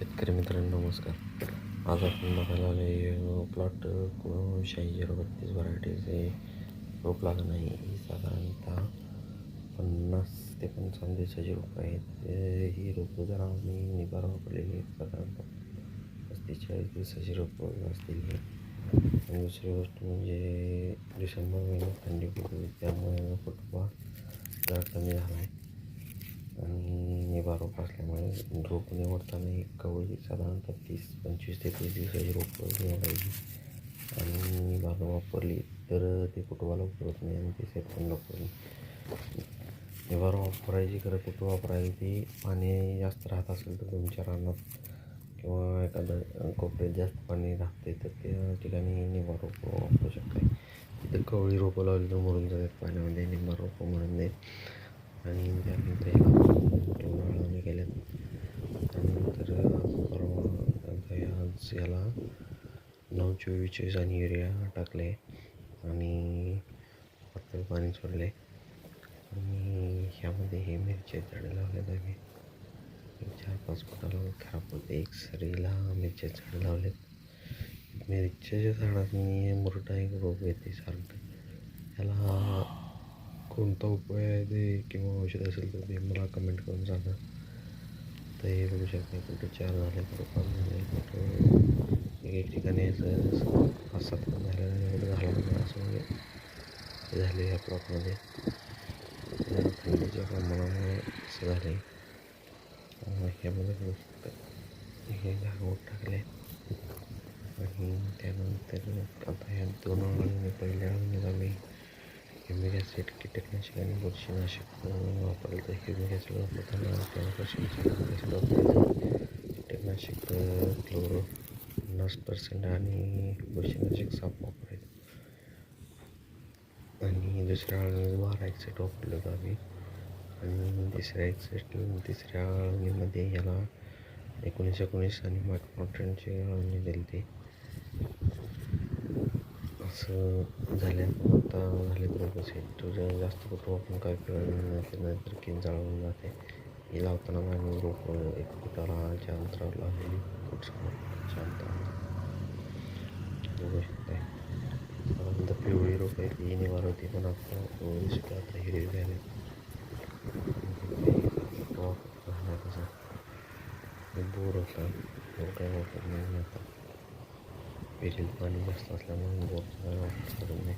शेतकरी मित्रांनो नमस्कार. आज आपण बघायला आले प्लॉट 8632 व्हरायटीचे रोप लागण आहे. ही साधारणतः 50 ते 55 दिवसाची रोपं आहेत. ही रोपं जर आम्ही निबार वापरलेली साधारणतः 40 दिवसाची रोपं असतील. आणि दुसरी गोष्ट म्हणजे डिसेंबर महिन्यात थंडी खूप होती, त्यामुळे फुटवा जरा कमी झाला आहे. आणि निबार रोप असल्यामुळे रोप निवडताना एक कवळी साधारणतः 25 ते 30 दिवसाची रोपं निवडायची. आणि निबार वापरली तर ते फुटवा लवकर होत नाही आणि ते सेट पण लवकर नाही. निबार वापरायची खरं कुठं वापरायची ती पाणी जास्त राहत असेल तर तुमच्या रानात किंवा एखादं कोपऱ्यात जास्त पाणी राहते तर त्या ठिकाणी निबार रोपं वापरू शकता. तिथं कवळी रोपं लावली तर मरून जातात पाण्यामध्ये, निबार रोपं म्हणून नाही. आणि त्यानंतर उन्हाळ्याने गेल्यात. त्यानंतर आज याला 9-24 आणि युरिया टाकले आणि पातळ पाणी सोडले. आणि ह्यामध्ये हे मिरची झाडं लावलेत आम्ही. 4-5 फुटाला खराब होते. एक सरीला मिरच्या झाडं लावलेत. मिरच्याच्या झाडांनी मुरडा एक रोग येते सारखं. त्याला कोणता उपाय आहे ते किंवा औषध असेल तर ते मला कमेंट करून सांगा. तर हे बघू शकता कुठं 4 झाले, कुठं 5 झाले, कुठं एक ठिकाणी असं 5-7 पण झालेलं आहे, कुठं झाला नाही असं म्हणजे हे झाले या प्लॉटमध्ये. थंडीच्या प्रमाणामुळे असं झालं आहे. ह्यामध्ये बघू शकता हे लागवड टाकले. आणि त्यानंतर आता ह्या 2 अळणी पहिल्या अळणीला आम्ही ह्युमिक ॲसिड कीटकनाशक आणि बुरशीनाशक वापरलं. तर ह्युमिक ॲसिड वापरताना 10% ह्युमिक ॲसिड वापरायचं. कीटकनाशक क्लोरो 50% आणि बुरशीनाशक साप वापरायचं. आणि दुसऱ्या अळणीला 12 एक्साईट वापरलं होतं आम्ही. आणि तिसऱ्या अळणीमध्ये याला 19-19 आणि मायक्रोन्यूट्रिएंटची अळणी दिली ती. असं झाल्यानं आता झाले रोपं सेट. जास्त कुठं आपण काय कळलं नाहीतर की जळून जाते. हे लावताना आम्ही रोपं 1 फुटाच्या अंतरावर लावलेली, 1.5 अंतरावर बघू शकताय. साधारणतः पिवळी रोपं आहेत ही निवार होती, पण आता पिवळी सुद्धा आता हिरवी झाली. झाला तसा बोर होता, बोर काय वापरत नाही आता. विहिरीत पाणी जास्त असल्यामुळे बोरचा काय वापर करत नाही.